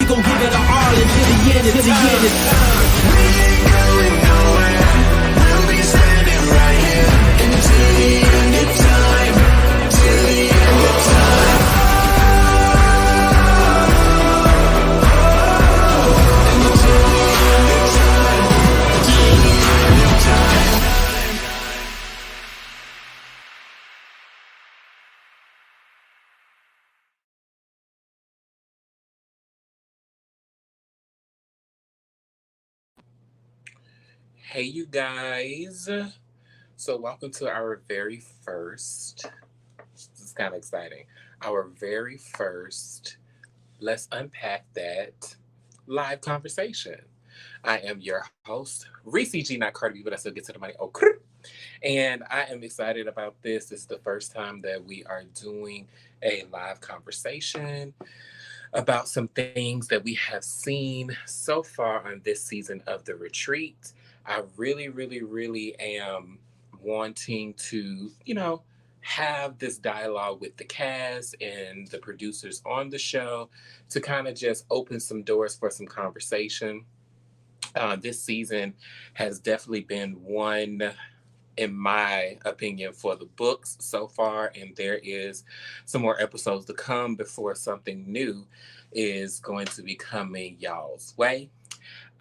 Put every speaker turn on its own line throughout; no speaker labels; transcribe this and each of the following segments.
gon' give it our all until the end of time.
We ain't going nowhere. We'll be standing right here until the end of time. Till the end of time. Until the end of time. Till the end of time.
Hey, you guys. So, welcome to our very first, this is kind of exciting, our very first Let's Unpack That live conversation. I am your host, ReCG, not Cardi B, but I still get to the money. Oh, and I am excited about this. This is the first time that we are doing a live conversation about some things that we have seen so far on this season of The Retreat. I really am wanting to, have this dialogue with the cast and the producers on the show to kind of just open some doors for some conversation. This season has definitely been one, in my opinion, for the books so far, and there is some more episodes to come before something new is going to be coming y'all's way.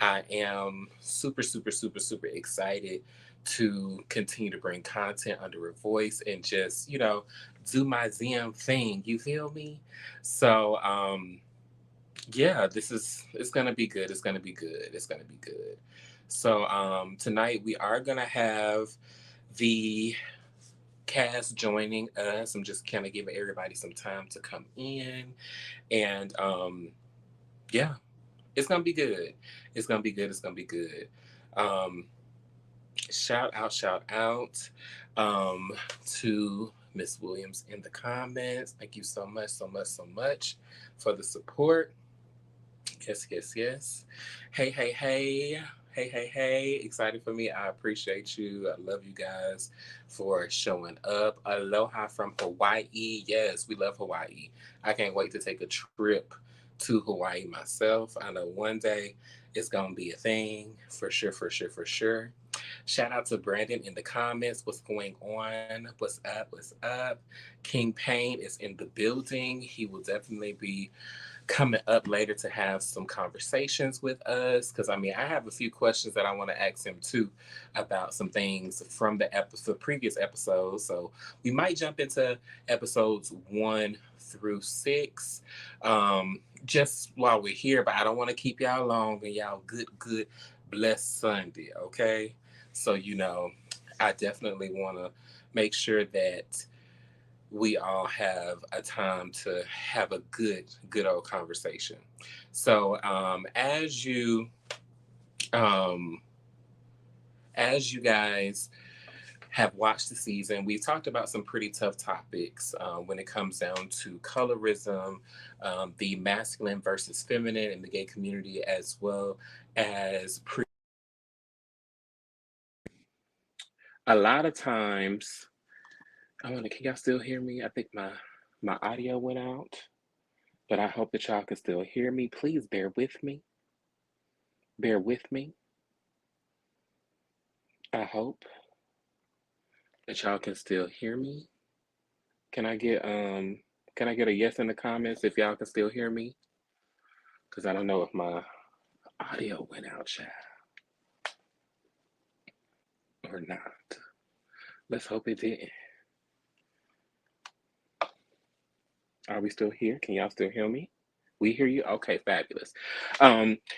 I am super excited to continue to bring content under ReVoice and just, do my ZM thing. You feel me? So, yeah, it's going to be good. It's going to be good. So, tonight we are going to have the cast joining us. I'm just kind of giving everybody some time to come in. And, yeah. It's gonna be good. Shout out to Miss Williams in the comments. Thank you so much for the support. Yes. Hey. Excited for me. I appreciate you. I love you guys for showing up. Aloha from Hawaii. Yes, we love Hawaii. I can't wait to take a trip to Hawaii myself. I know one day it's gonna be a thing for sure. Shout out to Brandon in the comments. What's going on? What's up? King Payne is in the building. He will definitely be coming up later to have some conversations with us, because I have a few questions that I want to ask him too about some things from the previous episodes. So we might jump into episodes 1 through 6 just while we're here, but I don't want to keep y'all long, and y'all good blessed Sunday, okay? So I definitely want to make sure that we all have a time to have a good old conversation. So as you guys have watched the season, we've talked about some pretty tough topics when it comes down to colorism, the masculine versus feminine in the gay community, as well as a lot of times. Can y'all still hear me? I think my audio went out, but I hope that y'all can still hear me. Please bear with me. I hope that y'all can still hear me. Can I get a yes in the comments if y'all can still hear me? Because I don't know if my audio went out, child, or not. Let's hope it didn't. Are we still here? Can y'all still hear me? We hear you? Okay, fabulous.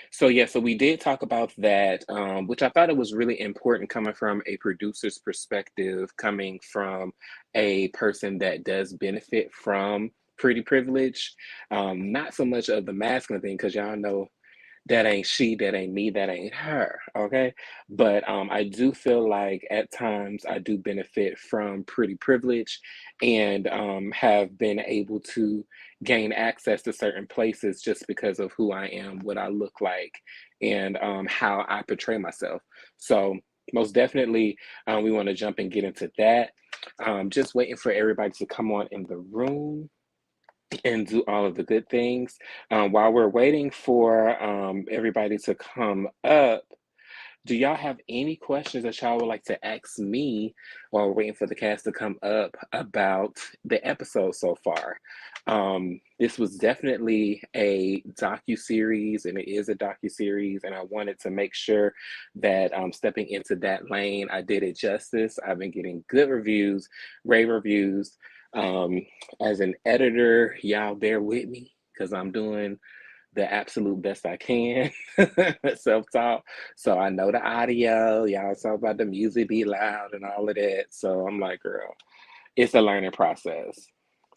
So we did talk about that, which I thought it was really important coming from a producer's perspective, coming from a person that does benefit from pretty privilege. Not so much of the masculine thing, because y'all know that ain't she, that ain't me, that ain't her, okay? But I do feel like at times I do benefit from pretty privilege, and have been able to gain access to certain places just because of who I am, what I look like, and how I portray myself. So most definitely we want to jump and get into that. Just waiting for everybody to come on in the room. and do all of the good things. While we're waiting for everybody to come up, do y'all have any questions that y'all would like to ask me while we're waiting for the cast to come up about the episode so far? This was definitely a docu-series, and it is a docu-series, and I wanted to make sure that stepping into that lane, I did it justice. I've been getting good reviews, rave reviews. Um, as an editor, y'all bear with me because I'm doing the absolute best I can. Self-taught. So I know the audio. Y'all talk about the music be loud and all of that. So I'm like, girl, it's a learning process.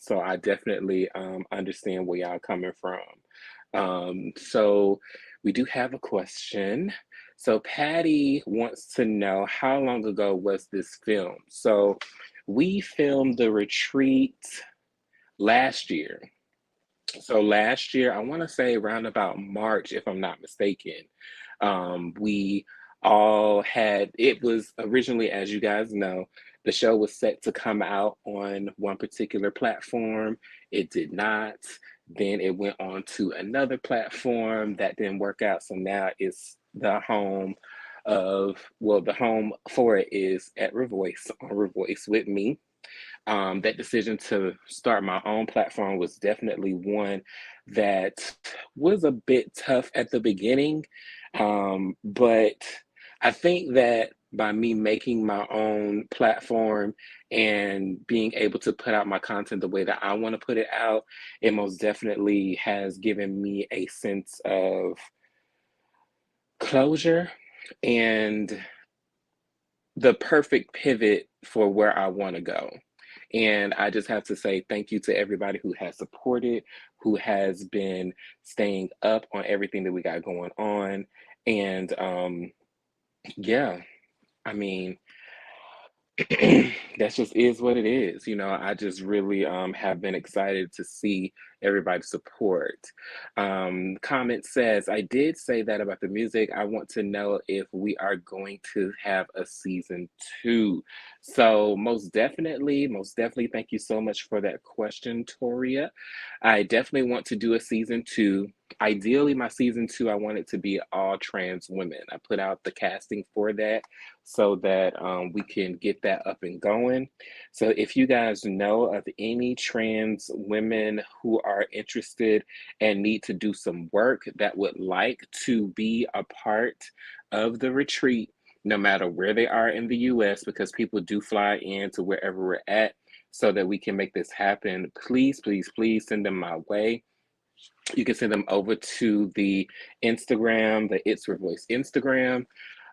So I definitely understand where y'all coming from. So we do have a question. So Patty wants to know, how long ago was this film? So we filmed the retreat last year. So last year, I want to say around about March, if I'm not mistaken, we all had, it was originally, as you guys know, the show was set to come out on one particular platform. It did not. Then it went on to another platform that didn't work out. So now it's the home of, well, the home for it is at ReVoice, on ReVoice with me. That decision to start my own platform was definitely one that was a bit tough at the beginning. But I think that by me making my own platform and being able to put out my content the way that I want to put it out, it most definitely has given me a sense of closure and the perfect pivot for where I want to go. And I just have to say thank you to everybody who has supported, who has been staying up on everything that we got going on. And yeah, I mean, that just is what it is. You know, I just really have been excited to see everybody's support. Comment says, I did say that about the music. I want to know if we are going to have a season 2. So most definitely, thank you so much for that question, Toria. I definitely want to do a season 2. Ideally, my season 2, I want it to be all trans women. I put out the casting for that so that we can get that up and going. So if you guys know of any trans women who are interested and need to do some work that would like to be a part of the retreat, no matter where they are in the US, because people do fly in to wherever we're at so that we can make this happen, please, please, please send them my way. You can send them over to the Instagram, the It's ReVoice Instagram,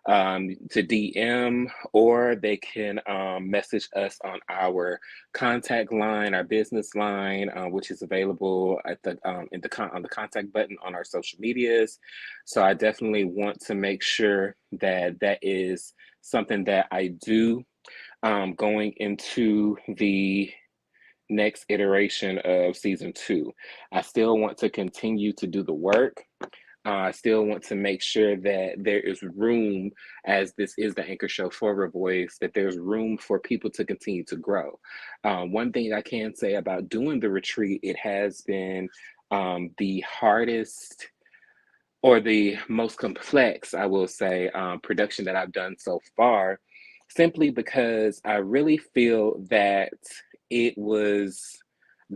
to DM, or they can message us on our contact line, our business line, which is available at the on the contact button on our social medias. So I definitely want to make sure that that is something that I do going into the next iteration of season 2. I still want to continue to do the work. I still want to make sure that there is room, as this is the anchor show for ReVoice, that there's room for people to continue to grow. One thing I can say about doing the retreat, it has been the hardest or the most complex, I will say, production that I've done so far, simply because I really feel that it was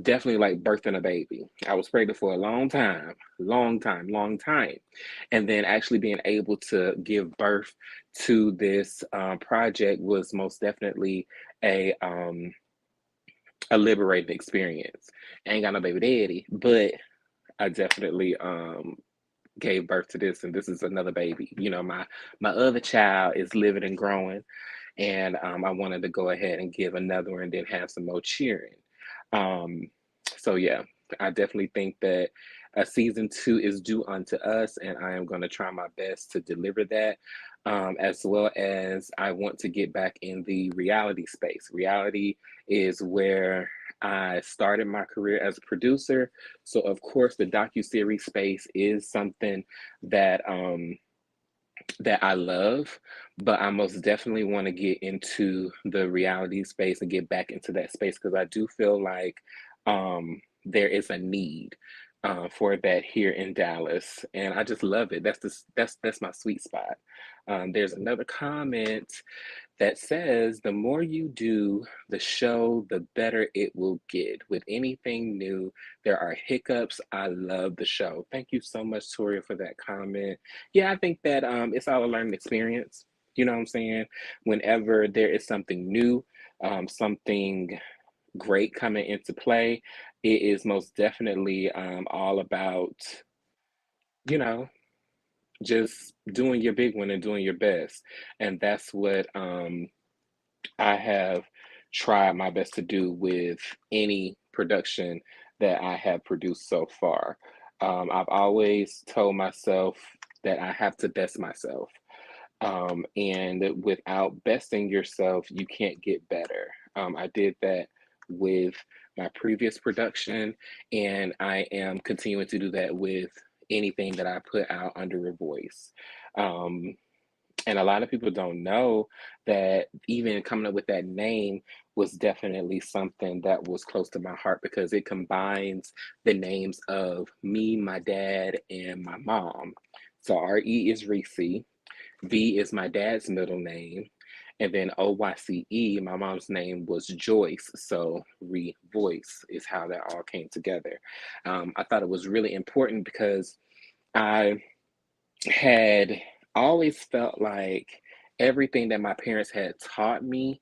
definitely like birthing a baby. I was pregnant for a long time, long time, long time. And then actually being able to give birth to this project was most definitely a liberating experience. I ain't got no baby daddy, but I definitely gave birth to this, and this is another baby. You know, my other child is living and growing, and I wanted to go ahead and give another one and then have some more cheering. Um, so yeah, I definitely think that a season 2 is due unto us, and I am going to try my best to deliver that. As well as I want to get back in the reality space. Reality is where I started my career as a producer. So of course the docuseries space is something that that I love, but I most definitely want to get into the reality space and get back into that space because I do feel like there is a need for that here in Dallas, and I just love it. That's my sweet spot. There's another comment that says the more you do the show, the better it will get. With anything new, there are hiccups. I love the show. Thank you so much, Toria, for that comment. Yeah, I think that it's all a learning experience. You know what I'm saying? Whenever there is something new, something great coming into play, it is most definitely all about, you know, just doing your big one and doing your best. And that's what I have tried my best to do with any production that I have produced so far. I've always told myself that I have to best myself. And without besting yourself, you can't get better. I did that with my previous production, and I am continuing to do that with anything that I put out under ReVoyce. Um, and a lot of people don't know that even coming up with that name was definitely something that was close to my heart because it combines the names of me, my dad, and my mom. So RE is Reese, V is my dad's middle name, and then OYCE, my mom's name was Joyce. So ReVoyce is how that all came together. I thought it was really important because I had always felt like everything that my parents had taught me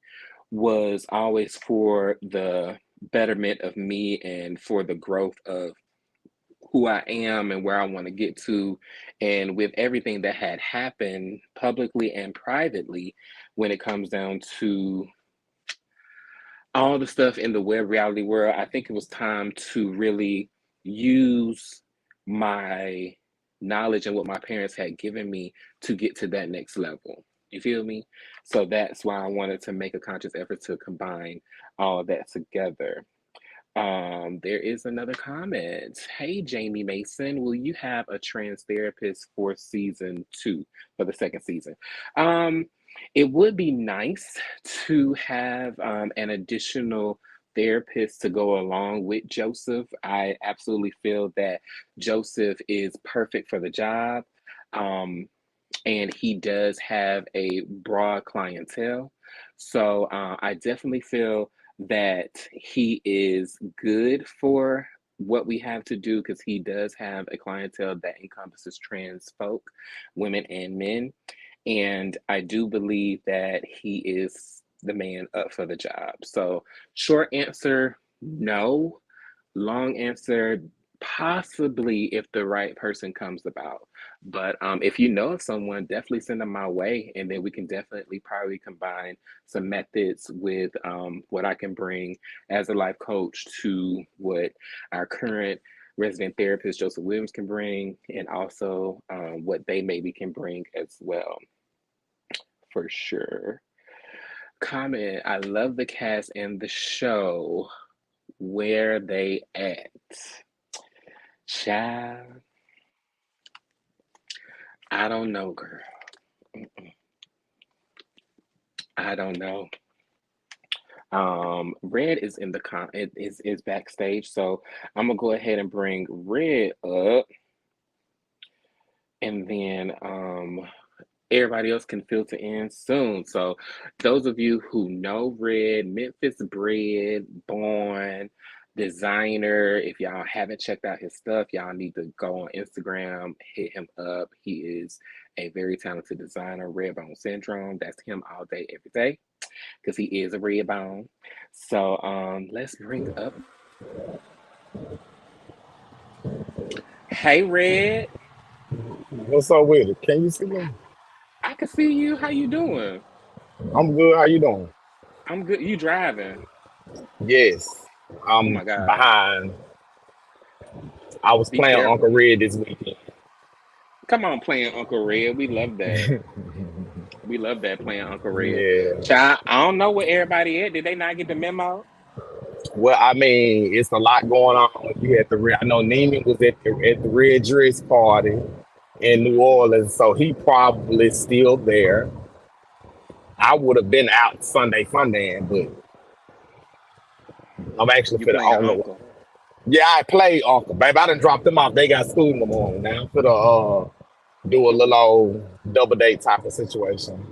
was always for the betterment of me and for the growth of who I am and where I want to get to. And with everything that had happened publicly and privately, when it comes down to all the stuff in the web reality world, I think it was time to really use my knowledge and what my parents had given me to get to that next level. You feel me? So that's why I wanted to make a conscious effort to combine all of that together. There is another comment. Hey, Jamie Mason, will you have a trans therapist for season 2, for the second season? It would be nice to have an additional therapist to go along with Joseph. I absolutely feel that Joseph is perfect for the job. And he does have a broad clientele. So I definitely feel that he is good for what we have to do because he does have a clientele that encompasses trans folk, women and men. And I do believe that he is the man up for the job. So short answer, no. Long answer, possibly if the right person comes about. But if you know of someone, definitely send them my way, and then we can definitely probably combine some methods with what I can bring as a life coach to what our current resident therapist Joseph Williams can bring, and also what they maybe can bring as well, for sure. Comment, I love the cast and the show. Where they at? Child, I don't know, girl. I don't know. Red is in the it is backstage, so I'm gonna go ahead and bring Red up, and then everybody else can filter in soon. So those of you who know Red, Memphis bred, born, designer, if y'all haven't checked out his stuff, y'all need to go on Instagram, hit him up. He is a very talented designer. Redbone Syndrome, that's him all day, every day, because he is a redbone. So let's bring up. Hey, Red.
What's up with it? Can you see me?
I can see you. How you doing?
I'm good. How you doing?
I'm good. You driving?
Yes.
Oh
I'm
my God.
behind. I was
Be
playing Uncle
careful.
Red this weekend.
Come on, playing Uncle Red. We love that. We love that playing Uncle Red.
Yeah.
Child, I don't know where everybody at. Did they not get the memo?
Well, I mean, it's a lot going on. You had I know Neiman was at the red dress party in New Orleans, so he probably still there. I would have been out Sunday, but I'm actually
You
fit. I
playing
don't know.
Uncle.
Yeah, I play Uncle, baby. I done dropped them off. They got school in the morning now. For the do a little old double date type of situation.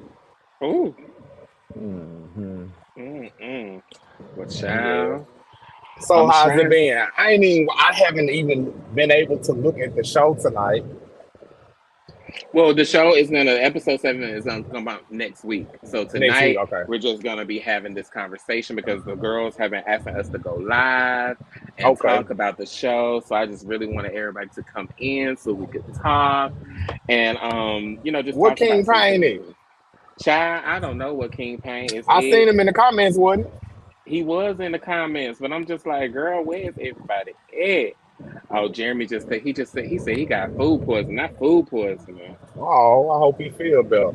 Ooh.
Hmm.
Mm-mm. Well,
Yeah.
child,
So
I'm
how's it
trying.
been? I haven't even been able to look at the show tonight.
Well, the show is gonna episode 7 is gonna come out next week. So
Next week,
tonight
okay.
we're just gonna be having this conversation because the girls have been asking us to go live and
Okay.
talk about the show. So I just really wanted everybody to come in so we could talk and just
What
talk
King
about some
Payne is?
things. Child, I don't know what King Pain is.
I seen him in the comments, wasn't
He was in the comments, but I'm just like, girl, where's everybody at? Oh, Jeremy he said he got food poisoning, not food poisoning.
Oh, I hope he feel better.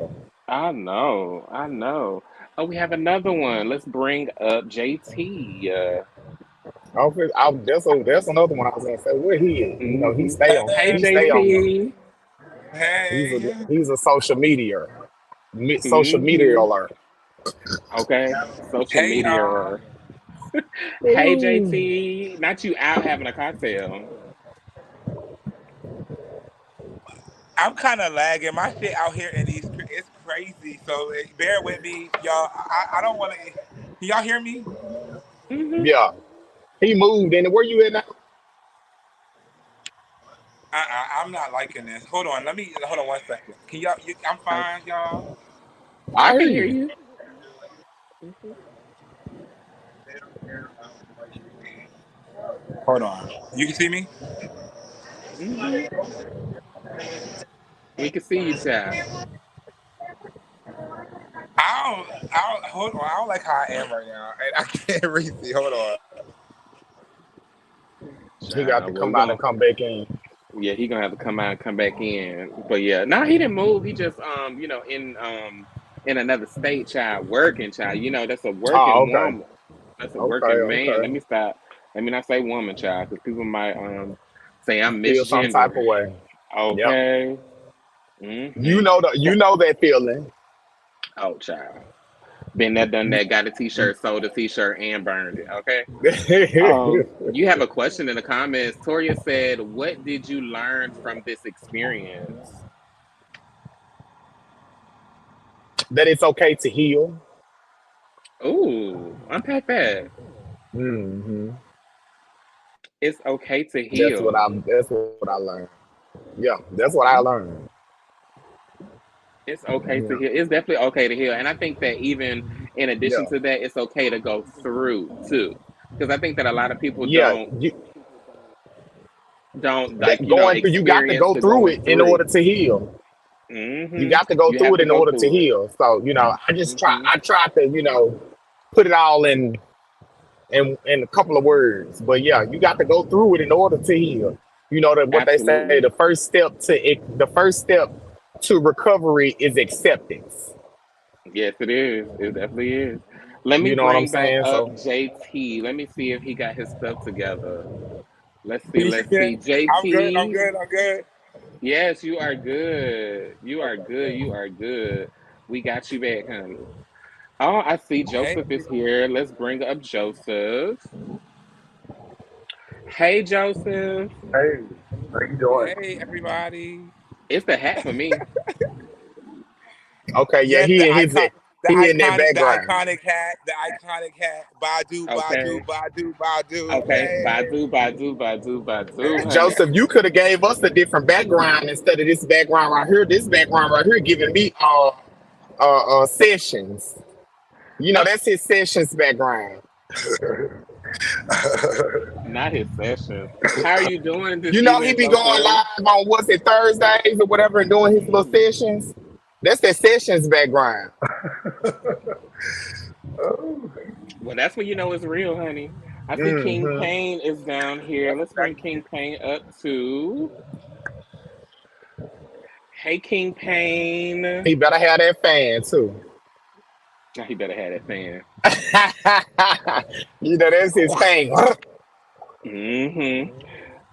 I know. Oh, we have another one. Let's bring up JT.
That's another one I was gonna say. Where he is? You know,
Hmm Hey,
he stay on the
JT.
Hey,
he's a social media
Hmm
alert.
Okay, social
hey,
media.
y'all.
Hey,
Ooh.
JT. Not you out having a cocktail.
I'm kind of lagging. My shit out here in these, it's crazy. So bear with me, y'all. I don't want to. Can y'all hear me?
Hmm
Yeah. He moved and where you at now?
I'm not liking this. Hold on 1 second. Can y'all? I'm
Okay.
fine, y'all.
I
I hear
can hear
you.
you. Hmm
Hold on. You can see me?
hmm We can see you, child.
Hold on. I don't like how I am right now. And I can't really see. Hold on.
He got to
Child, well, we're
come out
gonna
and come back in.
Yeah, he gonna have to come out and come back in. But yeah, no, he didn't move. He just in another state, child, working, child. That's a
Oh,
working
okay.
woman. That's a
Okay,
working man. Let
okay.
me stop. Let me not say woman, child, because people might say I'm
Feel some type of
misgendering.
way. Yep.
Okay.
You know that feeling.
Oh, child. Been there, done that. Got a T-shirt, sold a T-shirt, and burned it. Okay. You have a question in the comments. Toria said, "What did you learn from this experience?"
That it's okay to heal.
Ooh, unpack that.
Hmm.
It's okay to heal.
That's what I learned. Yeah, that's what I
Mm,
learned.
It's okay to
Yeah.
heal. It's definitely okay to heal. And I think that even in addition
Yeah.
to that, it's okay to go through too. Because I think that a lot of people
Yeah.
don't
That
like,
going through you got to
experience
go
the
through
going
it in order
through.
to heal. You got to go
You
through
have
it
to
in
go
order to
through it.
heal. So,
Hmm
I try to, put it all in a couple of words. But yeah, you got to go through it in order to heal. You know that what they say,
Absolutely.
the first step to recovery is acceptance.
Yes, it is. It definitely is. Let me
You know what I'm
bring back
saying?
up
So
JT. Let me see if he got his stuff together. Let's see.
You
Let's
good?
see.
I'm good. I'm
JT.
good. I'm good.
Yes, you are good. You are good. You are good. We got you back, honey. Oh, I see
Hey,
Joseph is here. Let's bring up Joseph. Hey, Joseph.
Hey, how you doing?
hey, everybody.
It's the hat for me.
okay, yeah,
Yes, the icon,
he in that background.
the iconic hat. Badu, Badu,
Okay.
Badu, Badu.
Okay. Badu, Badu, Badu, Badu, honey.
Joseph, you could have gave us a different background instead of this background right here. This background right here giving me sessions.
Uh,
That's his sessions background.
Not his sessions. How are you doing this
He
evening,
be going
Joseph?
live on what's it Thursdays or whatever and doing his little sessions. That's that sessions background.
Oh,
Well, that's when you know it's real, honey. I see King
Hmm.
Payne is down here. Let's bring King Payne up too. Hey, King Payne.
He better have that fan too.
Oh, he better have that fan.
That's his thing.
Hmm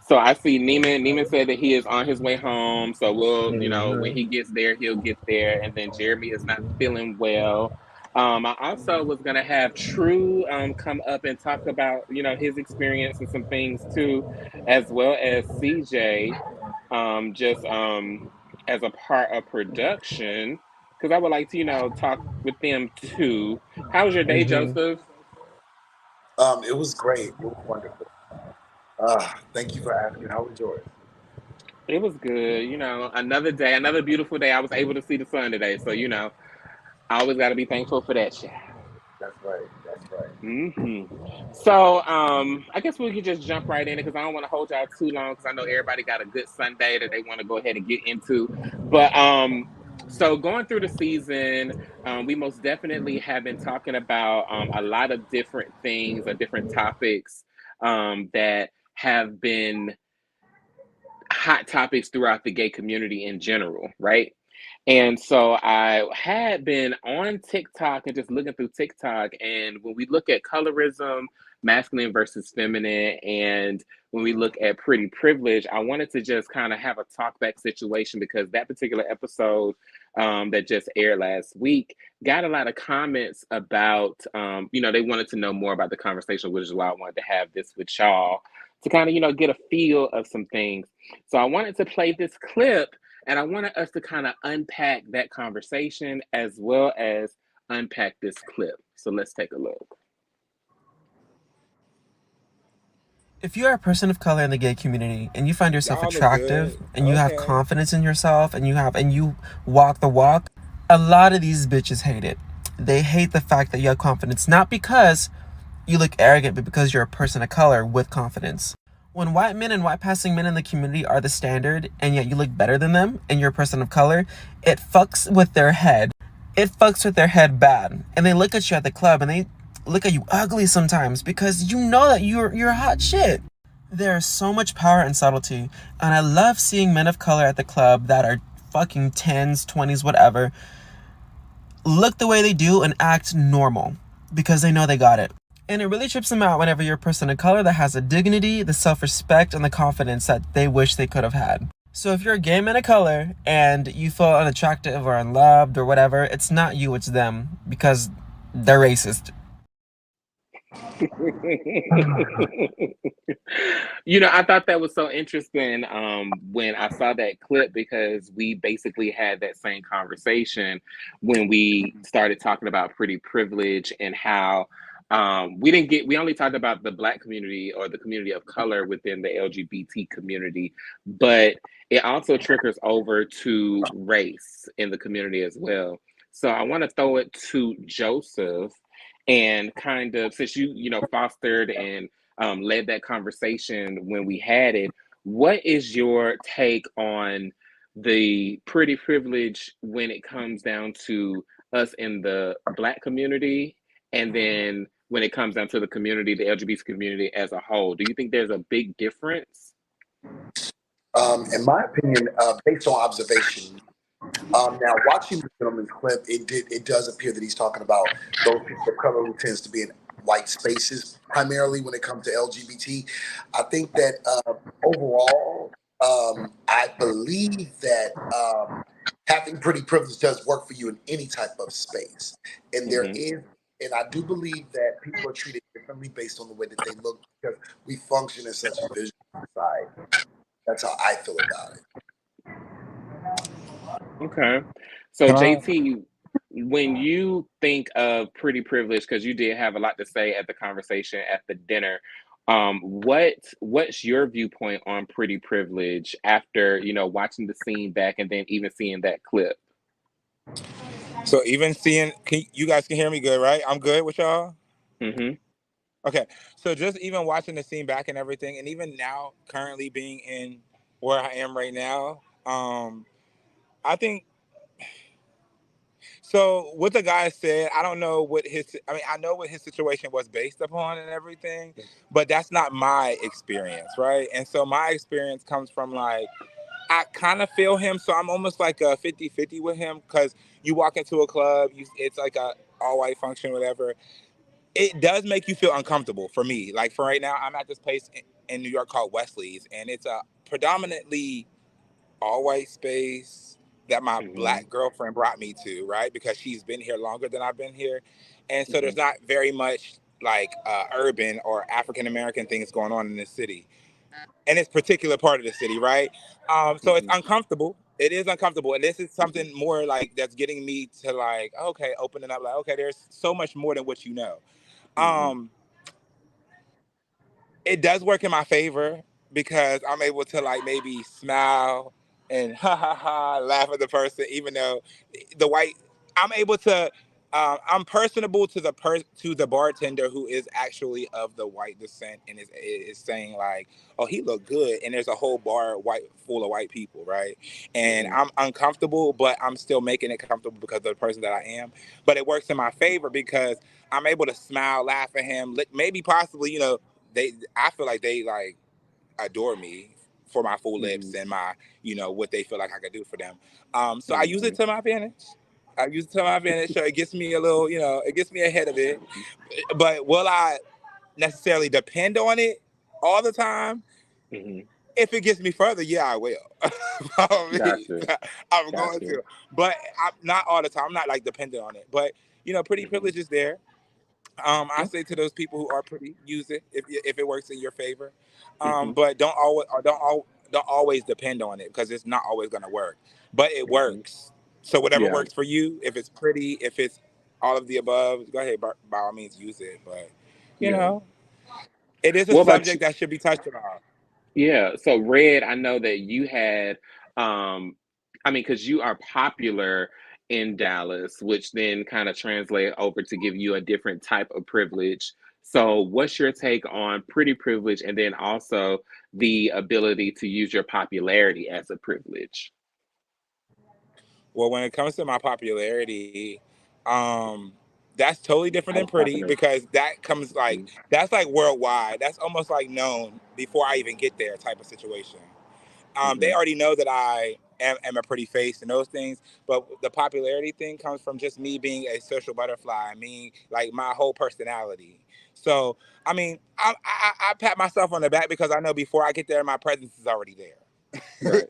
So I see Neiman. Neiman said that he is on his way home. So we'll, when
Hmm.
he gets there, he'll get there. And then Jeremy is not feeling well. I also was gonna have True come up and talk about his experience and some things too, as well as CJ, just as a part of production, because I would like to talk with them too. How was your day,
Hmm.
Joseph?
It was great. It was wonderful. Thank you for asking. How was yours?
It was good. Another day, another beautiful day. I was able to see the sun today, so I always got to be thankful for that, shit.
That's right. That's right.
hmm So, I guess we could just jump right in it because I don't want to hold y'all too long because I know everybody got a good Sunday that they want to go ahead and get into. But so going through the season, we most definitely have been talking about a lot of different things or different topics that have been hot topics throughout the gay community in general, right? And so I had been on TikTok and just looking through TikTok. And when we look at colorism, masculine versus feminine, and when we look at pretty privilege, I wanted to just kind of have a talk back situation because that particular episode that just aired last week got a lot of comments about, they wanted to know more about the conversation, which is why I wanted to have this with y'all to kind of, get a feel of some things. So I wanted to play this clip and I wanted us to kind of unpack that conversation as well as unpack this clip. So let's take a look.
If you are a person of color in the gay community and you find yourself
Y'all look
attractive
good.
and you have
Okay.
confidence in yourself and you walk the walk, a lot of these bitches hate it. They hate the fact that you have confidence, not because you look arrogant, but because you're a person of color with confidence. When white men and white passing men in the community are the standard and yet you look better than them and you're a person of color, it fucks with their head. It fucks with their head bad. And they look at you at the club and they look at you ugly sometimes because you know that you're hot shit. There's so much power and subtlety, and I love seeing men of color at the club that are fucking 10s, 20s, whatever, look the way they do and act normal because they know they got it. And it really trips them out whenever you're a person of color that has the dignity, the self-respect, and the confidence that they wish they could have had. So if you're a gay man of color and you feel unattractive or unloved or whatever, it's not you, it's them because they're racist.
I thought that was so interesting when I saw that clip because we basically had that same conversation when we started talking about pretty privilege and how we only talked about the Black community or the community of color within the LGBT community, but it also triggers over to race in the community as well. So I want to throw it to Joseph and kind of, since you fostered and led that conversation when we had it, what is your take on the pretty privilege when it comes down to us in the Black community, and then when it comes down to the community, the LGBT community as a whole? Do you think there's a big difference?
In my opinion, based on observation, now watching the gentleman's clip, it does appear that he's talking about those people of color who tends to be in white spaces, primarily when it comes to LGBT. I think that overall, I believe that having pretty privilege does work for you in any type of space, and there
hmm
is. And I do believe that people are treated differently based on the way that they look because we function in such a visual society. That's how I feel about it.
Okay. So
Can I?
JT, when you think of pretty privilege, because you did have a lot to say at the conversation at the dinner, what's your viewpoint on pretty privilege after watching the scene back and then even seeing that clip?
So even seeing, you guys can hear me good, right? I'm good with y'all?
hmm
Okay. So just even watching the scene back and everything, and even now currently being in where I am right now, I think, so what the guy said, I don't know what I know what his situation was based upon and everything, but that's not my experience, right? And so my experience comes from like, I kind of feel him, so I'm almost like a 50-50 with him because you walk into a club, it's like a all-white function, whatever. It does make you feel uncomfortable for me. Like for right now, I'm at this place in New York called Wesley's, and it's a predominantly all-white space, that my Black girlfriend brought me to, right? Because she's been here longer than I've been here. And so there's not very much like urban or African American things going on in this city, in this particular part of the city, right? So it's uncomfortable. It is uncomfortable. And this is something more like that's getting me to like, okay, opening up, like, okay, there's so much more than what you know. It does work in my favor because I'm able to like maybe smile and ha ha ha laugh at the person, even though the white, I'm able to, I'm personable to the bartender who is actually of the white descent and is saying like, oh, he looked good, and there's a whole bar full of white people, right? And I'm uncomfortable, but I'm still making it comfortable because of the person that I am. But it works in my favor because I'm able to smile, laugh at him, maybe possibly, I feel like they like adore me for my full lips and my, what they feel like I could do for them. So I use it to my advantage. So it gets me a little, it gets me ahead of it. But will I necessarily depend on it all the time? If it gets me further, yeah, I will. I'm going to. But I'm not all the time. I'm not like dependent on it. But, pretty privilege is there. I say to those people who are pretty, use it if it works in your favor. But don't always depend on it because it's not always going to work. But it works. So whatever works for you, if it's pretty, if it's all of the above, go ahead, by all means use it. But it is a subject that should be touched on.
Yeah. So Red, I know that you had, because you are popular in Dallas, which then kind of translate over to give you a different type of privilege. So what's your take on pretty privilege and then also the ability to use your popularity as a privilege?
Well, when it comes to my popularity, that's totally different than pretty because that comes like, that's like worldwide. That's almost like known before I even get there type of situation. They already know that I am a pretty face and those things, but the popularity thing comes from just me being a social butterfly. I mean, like my whole personality. So, I mean, I pat myself on the back because I know before I get there, my presence is already there.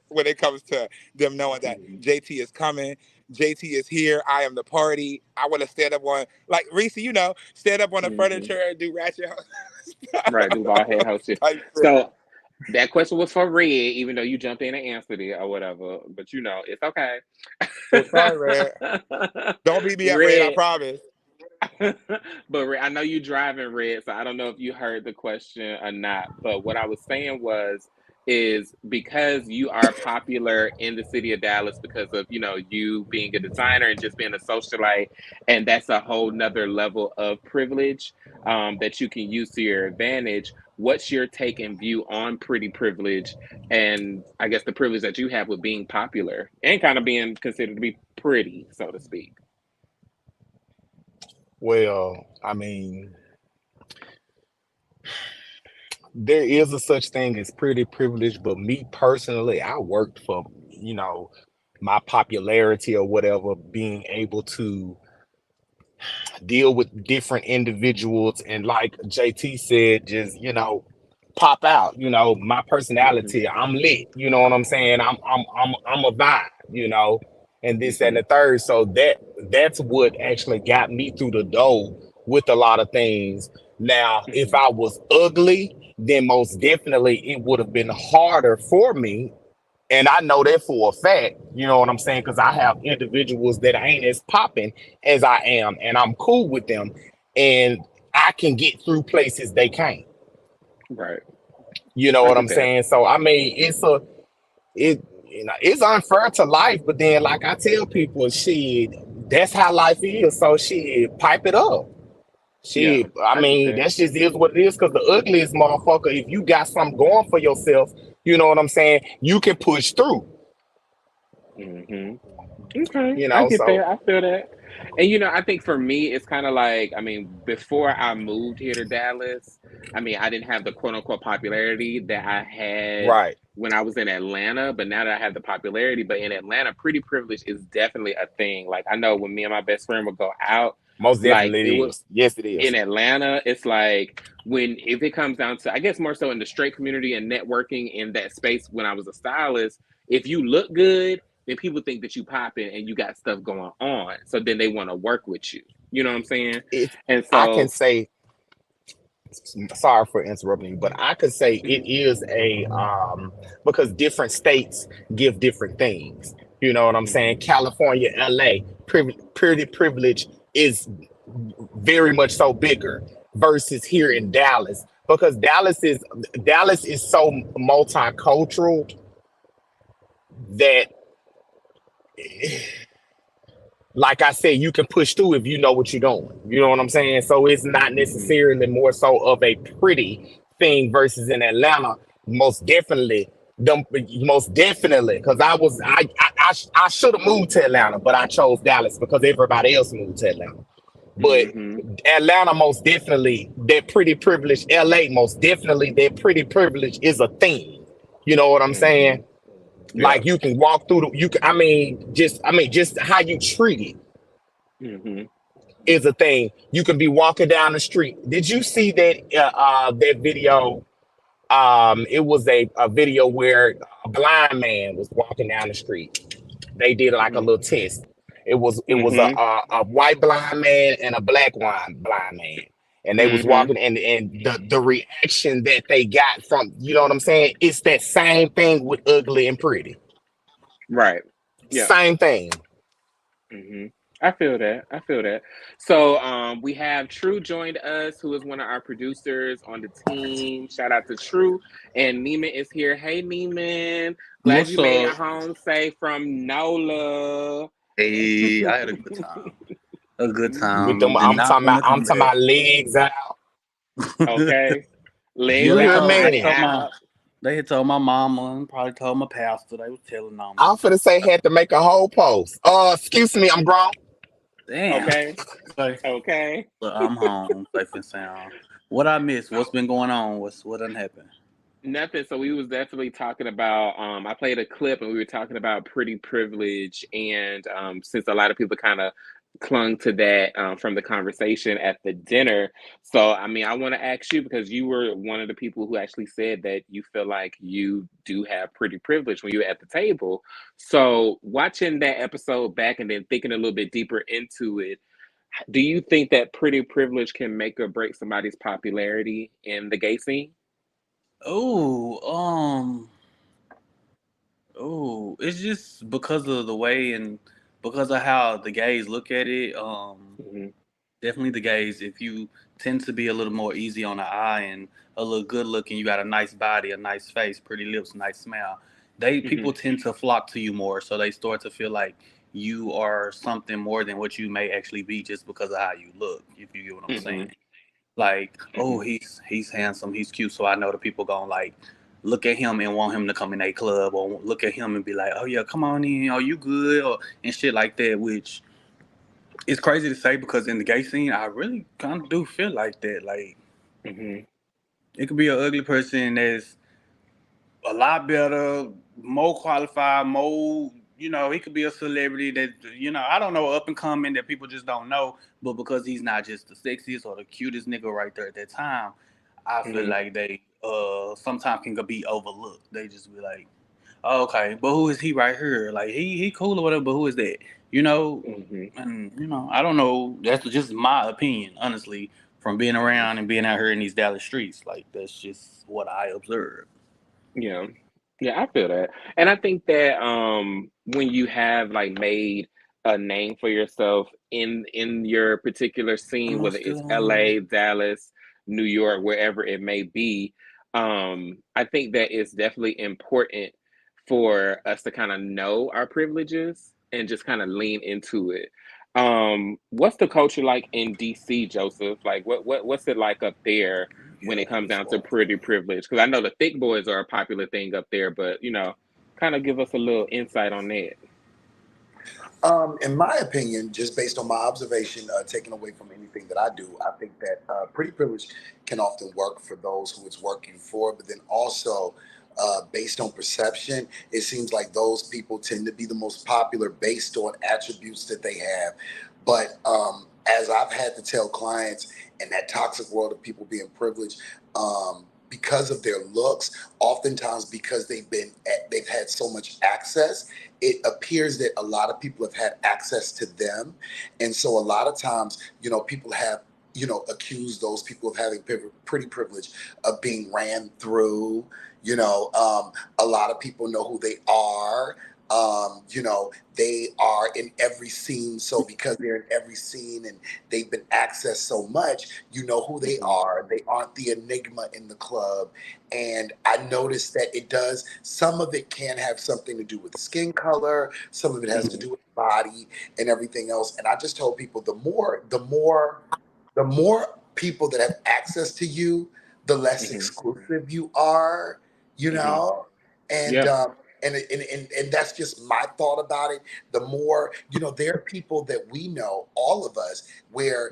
When it comes to them knowing that JayTee is coming, JayTee is here, I am the party. I want to stand up on, like Reese, stand up on the furniture and do ratchet.
Right, do bald head host shit. So that question was for Red, even though you jumped in and answered it or whatever. But it's okay.
Oh, sorry, Red. Don't beat me up, Red, I promise.
But Red, I know you driving, Red, so I don't know if you heard the question or not. But what I was saying is because you are popular in the city of Dallas because of, you being a designer and just being a socialite, and that's a whole nother level of privilege that you can use to your advantage. What's your take and view on pretty privilege and I guess the privilege that you have with being popular and kind of being considered to be pretty, so to speak?
Well, I mean, there is a such thing as pretty privilege, but me personally, I worked for, my popularity or whatever, being able to deal with different individuals and like JayTee said, just, pop out, my personality, I'm lit, you know what I'm saying? I'm a vibe, and this and the third. So that's what actually got me through the door with a lot of things. Now, if I was ugly, then most definitely it would have been harder for me. And I know that for a fact, you know what I'm saying? Because I have individuals that ain't as popping as I am, and I'm cool with them. And I can get through places they can't.
Right.
You know what I'm saying? So I mean, it's unfair to life, but then like I tell people, shit, that's how life is. So shit, pipe it up. Shit, I mean, that just is what it is. Because the ugliest motherfucker, if you got something going for yourself, you know what I'm saying, you can push through.
Okay, I get that. I feel that. And I think for me, it's kind of like, I mean, before I moved here to Dallas, I mean, I didn't have the quote unquote popularity that I had when I was in Atlanta, but now that I have the popularity, but in Atlanta, pretty privilege is definitely a thing. Like I know when me and my best friend would go out,
most definitely it is. Yes, it is.
In Atlanta, it's like if it comes down to, I guess more so in the straight community and networking in that space when I was a stylist, if you look good, then people think that you popping and you got stuff going on. So then they want to work with you. You know what I'm saying?
It,
And
I can
so,
say, sorry for interrupting, but I could say it
mhm,
is a because different states give different things. You know what I'm saying?
mhm,
California, LA, pretty privilege is very much so bigger versus here in Dallas because Dallas is so multicultural that like I said, you can push through if you know what you're doing. You know what I'm saying? So it's not
mhm,
necessarily more so of a pretty thing versus in Atlanta. Most definitely, most definitely, because I should have moved to Atlanta, but I chose Dallas because everybody else moved to Atlanta. But
mhm,
Atlanta, most definitely, that pretty privilege. LA, most definitely, that pretty privilege is a thing. You know what I'm
mhm.
saying?
Yeah.
Like you can walk through the, you can, just how you treat it
Mhm,
is a thing. You can be walking down the street. Did you see that video? It was a video where a blind man was walking down the street. They did like a
mhm,
little test. It was
mhm,
a white blind man and a black blind man, and they was
mhm.
walking, and the reaction that they got from, you know what I'm saying? It's that same thing with ugly and pretty.
Right. Yeah.
Same thing.
Hmm. I feel that. I feel that. So we have True joined us, who is one of our producers on the team. Shout out to True. And Neiman is here. Hey Neiman. Glad
What's
you made
up?
it home safe from NOLA.
Hey, I had a good time. A good
With
time.
them,
Did not want to
I'm
come
talking
back.
about legs out.
Okay. Legs
You
Well,
hear
out,
they
body
me?
told my
out.
they had told my mama and probably told my pastor. They was telling on
I'm
me.
finna say had to make a whole post. Excuse me, I'm grown.
Damn.
Okay.
Okay.
Okay.
But I'm home, safe and sound. What I missed? What's been going on? What done happened?
Nothing. So we was definitely talking about. I played a clip, and we were talking about pretty privilege, and since a lot of people kind of clung to that from the conversation at the dinner. So I mean, I want to ask you because you were one of the people who actually said that you feel like you do have pretty privilege when you were at the table. So watching that episode back and then thinking a little bit deeper into it, do you think that pretty privilege can make or break somebody's popularity in the gay scene?
Oh, it's just because of the way and because of how the gays look at it.
Hmm.
Definitely the gays. If you tend to be a little more easy on the eye and a little good looking, you got a nice body, a nice face, pretty lips, nice smile. They
Hmm.
people tend to flock to you more, so they start to feel like you are something more than what you may actually be just because of how you look. If you get what I'm saying.
Hmm.
Like, oh,
Hmm.
he's handsome, he's cute, so I know the people gonna like look at him and want him to come in a club, or look at him and be like, oh yeah, come on in, are you good, or and shit like that, which it's crazy to say because in the gay scene, I really kind of do feel like that. Like,
Hmm.
it could be an ugly person that's a lot better, more qualified, more, he could be a celebrity that, I don't know, up and coming that people just don't know. But because he's not just the sexiest or the cutest nigga right there at that time, I feel
Hmm.
like they sometimes can be overlooked. They just be like, oh, okay, but who is he right here? Like he cool or whatever, but who is that? You know,
Hmm.
and I don't know. That's just my opinion, honestly, from being around and being out here in these Dallas streets. Like that's just what I observe.
Yeah. Yeah, I feel that. And I think that when you have like made a name for yourself in your particular scene,
Am I
whether
still
it's
on?
LA, Dallas, New York, wherever it may be, I think that it's definitely important for us to kind of know our privileges and just kind of lean into it. What's the culture like in DC, Joseph? Like what's it like up there when
Yeah,
it comes
it's
down to
wild.
pretty privilege? Because I know the thick boys are a popular thing up there, but kind of give us a little insight on that.
In my opinion, just based on my observation, taken away from anything that I do, I think that pretty privilege can often work for those who it's working for, but then also based on perception, it seems like those people tend to be the most popular based on attributes that they have. But as I've had to tell clients in that toxic world of people being privileged, because of their looks, oftentimes because they've had so much access, it appears that a lot of people have had access to them. And so a lot of times, people have, accused those people of having pretty privilege of being ran through. A lot of people know who they are. They are in every scene. So because they're in every scene and they've been accessed so much, you know who they are. They aren't the enigma in the club. And I noticed that some of it can have something to do with skin color. Some of it has to do with body and everything else. And I just told people the more people that have access to you, the less exclusive you are, you know? And
Yeah.
and that's just my thought about it. The more, there are people that we know, all of us, where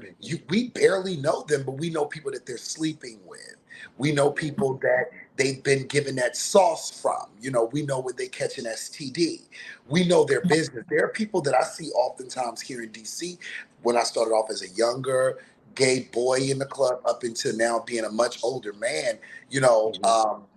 we barely know them, but we know people that they're sleeping with. We know people that they've been given that sauce from. We know when they catch an STD. We know their business. There are people that I see oftentimes here in DC when I started off as a younger gay boy in the club up until now being a much older man.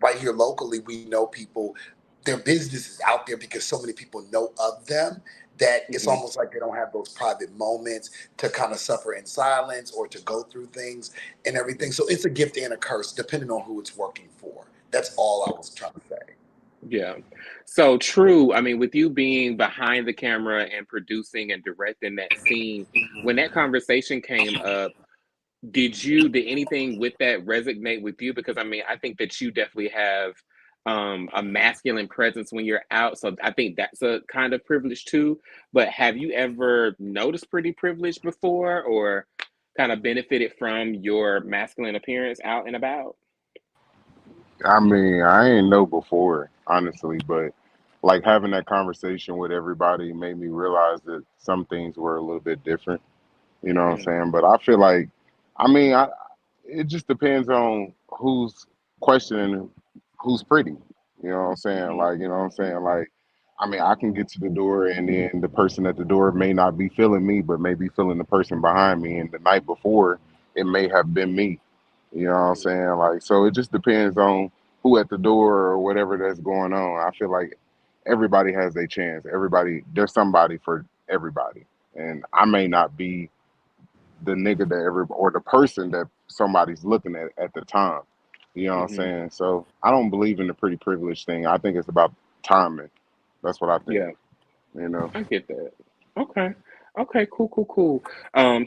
Right here locally, we know people, their business is out there because so many people know of them that it's almost like they don't have those private moments to kind of suffer in silence or to go through things and everything. So it's a gift and a curse depending on who it's working for. That's all I was trying to say.
Yeah. So true. I mean, with you being behind the camera and producing and directing that scene, when that conversation came up, did anything with that resonate with you? Because I mean, I think that you definitely have a masculine presence when you're out. So I think that's a kind of privilege too. But have you ever noticed pretty privilege before or kind of benefited from your masculine appearance out and about?
I mean, I ain't know before, honestly, but like having that conversation with everybody made me realize that some things were a little bit different. You know what I'm
Mm,
saying? But I feel like, I mean, it just depends on who's questioning who's pretty. You know what I'm saying?
mhm,
Like, you know what I'm saying? Like, I mean, I can get to the door and then the person at the door may not be feeling me, but may be feeling the person behind me. And the night before, it may have been me. You know what I'm
mhm,
saying? Like, so it just depends on who at the door or whatever that's going on. I feel like everybody has a chance. There's somebody for everybody. And I may not be the nigga that or the person that somebody's looking at the time. You know what I'm
mhm.
saying? So I don't believe in the pretty privilege thing. I think it's about timing. That's what I think.
Yeah,
You know.
I get that. Okay. Okay, cool, cool, cool.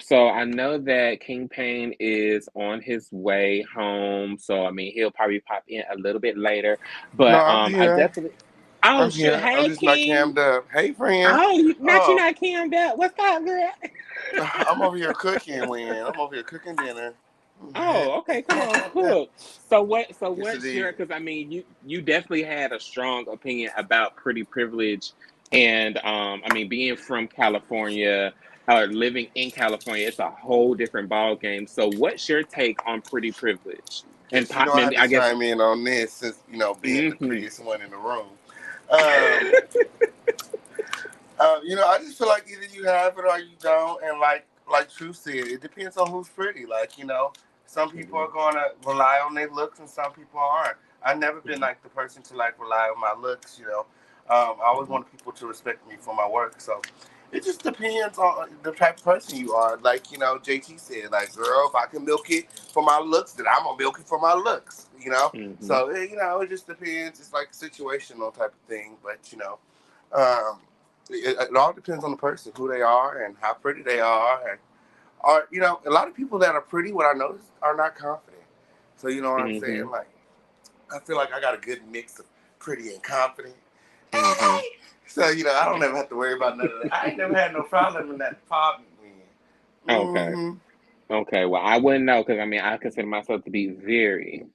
So I know that King Payne is on his way home. So I mean he'll probably pop in a little bit later.
No,
But
I'm
I
here.
definitely Oh
I'm
shoot,
here. I'm
hey
just not
King.
cammed up. Hey, friend.
Oh, not you
Oh,
not cammed up. What's up, girl?
I'm over here cooking, Win. I'm over here cooking dinner.
Oh, okay, come on, cook. So
Yes,
what's your
indeed.
because I mean you definitely had a strong opinion about pretty privilege and I mean being from California or living in California, it's a whole different ball game. So what's your take on pretty privilege? And
Yes,
pop
I had
maybe
to
I guess
chime in on this since being the
hmm
prettiest one in the room. Um, I just feel like either you have it or you don't, and like True said, it depends on who's pretty. Like some people
hmm
are gonna rely on their looks, and some people aren't. I've never been
hmm
like the person to like rely on my looks. I always
hmm
want people to respect me for my work. So it just depends on the type of person you are. Like JT said, like girl, if I can milk it for my looks, then I'm gonna milk it for my looks.
hmm
So it just depends. It's like a situational type of thing, but um, it all depends on the person, who they are, and how pretty they are. And a lot of people that are pretty, what I noticed, are not confident. So you know what I'm saying?
hmm
Like, I feel like I got a good mix of pretty and confident.
hmm
So I don't ever have to worry about none of that. I ain't never had no problem in that department.
Okay.
Mm-hmm.
Okay. Well, I wouldn't know because I mean I consider myself to be very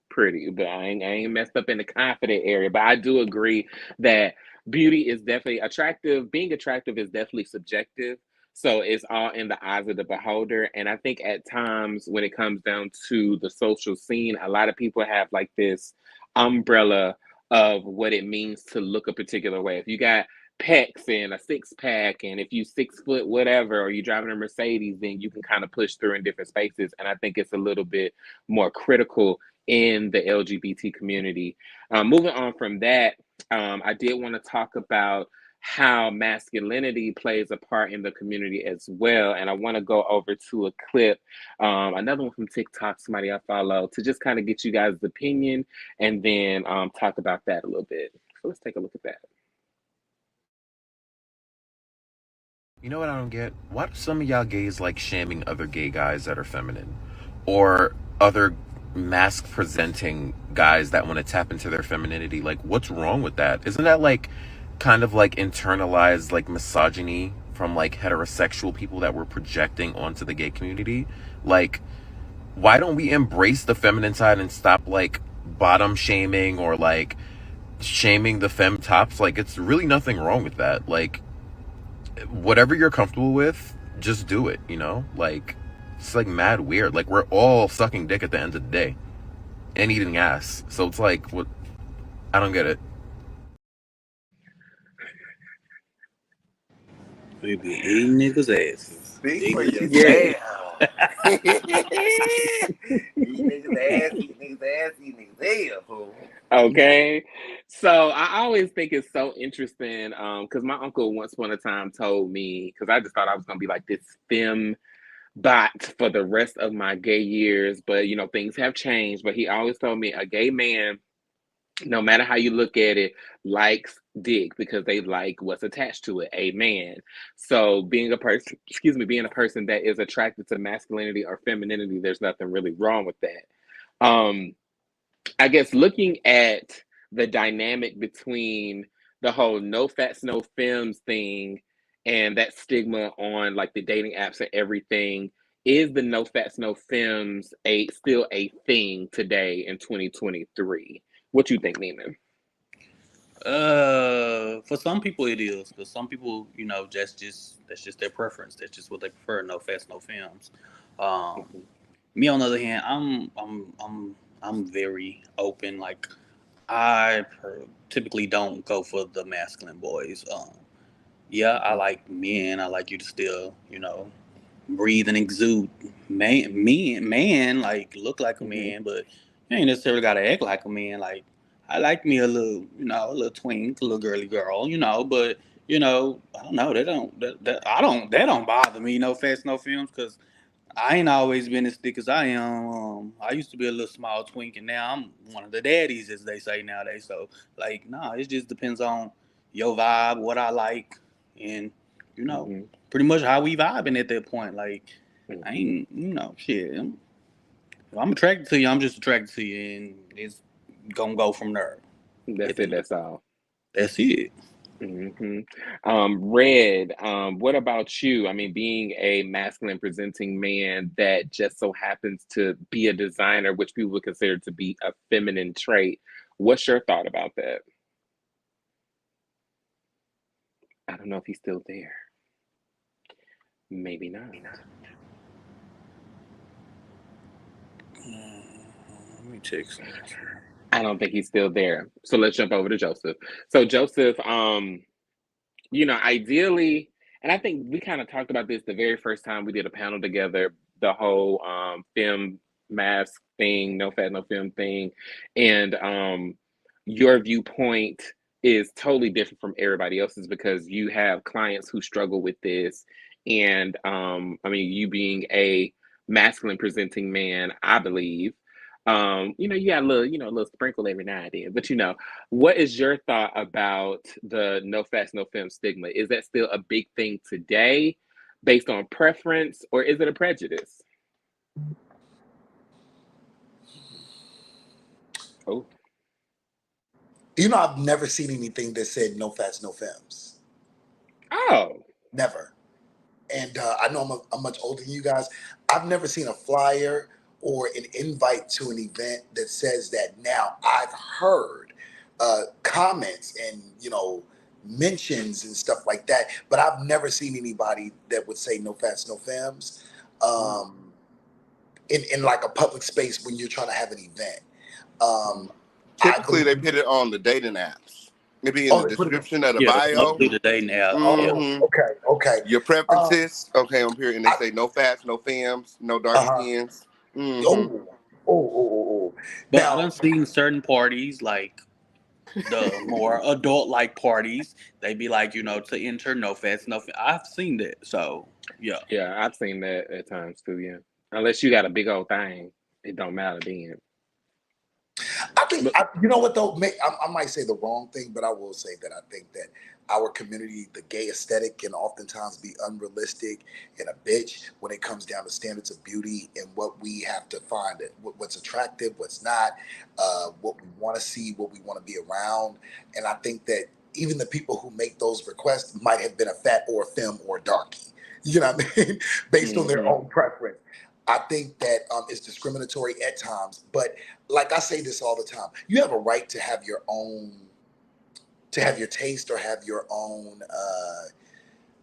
pretty, but I ain't messed up in the confident area. But I do agree that beauty is definitely attractive. Being attractive is definitely subjective. So it's all in the eyes of the beholder. And I think at times when it comes down to the social scene, a lot of people have like this umbrella of what it means to look a particular way. If you got pecs and a six pack, and if you 6 foot whatever, or you driving a Mercedes, then you can kind of push through in different spaces. And I think it's a little bit more critical in the LGBT community. Moving on from that, I did want to talk about how masculinity plays a part in the community as well. And I want to go over to a clip, another one from TikTok, somebody I follow, to just kind of get you guys' opinion and then talk about that a little bit. So let's take a look at that.
You know what I don't get? Why do some of y'all gays like shaming other gay guys that are feminine? Or other mask presenting guys that want to tap into their femininity? Like, what's wrong with that? Isn't that like kind of like internalized like misogyny from like heterosexual people that we're projecting onto the gay community? Like, why don't we embrace the feminine side and stop like bottom shaming or like shaming the femme tops? Like, it's really nothing wrong with that. Like, whatever you're comfortable with, just do it, you know? Like, it's like mad weird. Like, we're all sucking dick at the end of the day and eating ass. So it's like, what? I don't get it.
We be eating niggas' asses.
Speak for
Eating
yourself.
Yeah.
Eat niggas' ass, eat niggas' ass, fool.
Okay. So I always think it's so interesting because my uncle once upon a time told me, because I just thought I was going to be like this femme bot for the rest of my gay years. But, you know, things have changed. But he always told me a gay man, no matter how you look at it, likes dick because they like what's attached to it, a man. So being a person, being a person that is attracted to masculinity or femininity, there's nothing really wrong with that. I guess looking at the dynamic between the whole no fats, no femmes thing and that stigma on like the dating apps and everything, is the no fats, no femmes still a thing today in 2023? What you think, Neiman?
For some people it is, because some people, you know, that's just their preference. That's just what they prefer. No fats, no films. Me on the other hand, I'm very open. Like, typically don't go for the masculine boys. Yeah, I like men. I like you to still, you know, breathe and exude man, like look like a man, but you ain't necessarily gotta act like a man. Like, I like me a little, you know, a little twink, a little girly girl, you know, but you know, I don't know, that don't bother me, no fast, no films, because I ain't always been as thick as I am. I used to be a little small twink, and now I'm one of the daddies, as they say nowadays. So, like, nah, it just depends on your vibe, what I like, and you know,
Mm-hmm.
pretty much how we vibing at that point. Like, I
Mm-hmm.
ain't, you know, shit. If I'm attracted to you, I'm just attracted to you, and it's gonna go from there.
That's it. That's all.
That's it.
hmm Red, what about you? I mean, being a masculine presenting man that just so happens to be a designer, which people would consider to be a feminine trait, what's your thought about that? I don't know if he's still there. Maybe not.
Let me check something.
I don't think he's still there. So let's jump over to Joseph. So Joseph, you know, ideally, and I think we kind of talked about this the very first time we did a panel together, the whole film mask thing, no fat, no film thing. And your viewpoint is totally different from everybody else's because you have clients who struggle with this. And I mean, you being a masculine presenting man, I believe, you know, you got a little, you know, a little sprinkle every now and then, but you know, what is your thought about the no fats, no film stigma? Is that still a big thing today based on preference, or is it a prejudice? Oh,
You know, I've never seen anything that said no fats, no femmes.
oh,
Never. And I know I'm much older than you guys. I've never seen a flyer or an invite to an event that says that. Now, I've heard comments and, you know, mentions and stuff like that, but I've never seen anybody that would say no fats, no femmes in like a public space when you're trying to have an event. I
Typically, they put it on the dating apps. It be in
oh,
the
they put it on.
description of the
Yeah, that's
bio.
mostly the dating app. Yeah.
Oh,
hmm
okay.
Your preferences, okay, on here, and they
I,
say no fats, no femmes, no dark
uh-huh.
skins.
Oh.
But I
Now,
done seen certain parties like the more adult-like parties, they be like, to enter, no fats, no. I've seen that, so yeah.
Yeah, I've seen that at times too. Yeah, unless you got a big old thing, it don't matter then.
I think,
But
you know what though? I might say the wrong thing, but I will say that I think that our community, the gay aesthetic, can oftentimes be unrealistic and a bitch when it comes down to standards of beauty and what we have to find, what's attractive, what's not, what we want to see, what we want to be around. And I think that even the people who make those requests might have been a fat or a femme or a darky. You know what I mean? Based on their
hmm
own preference. I think that it's discriminatory at times, but like I say this all the time, you have a right to have your own, to have your taste or have your own,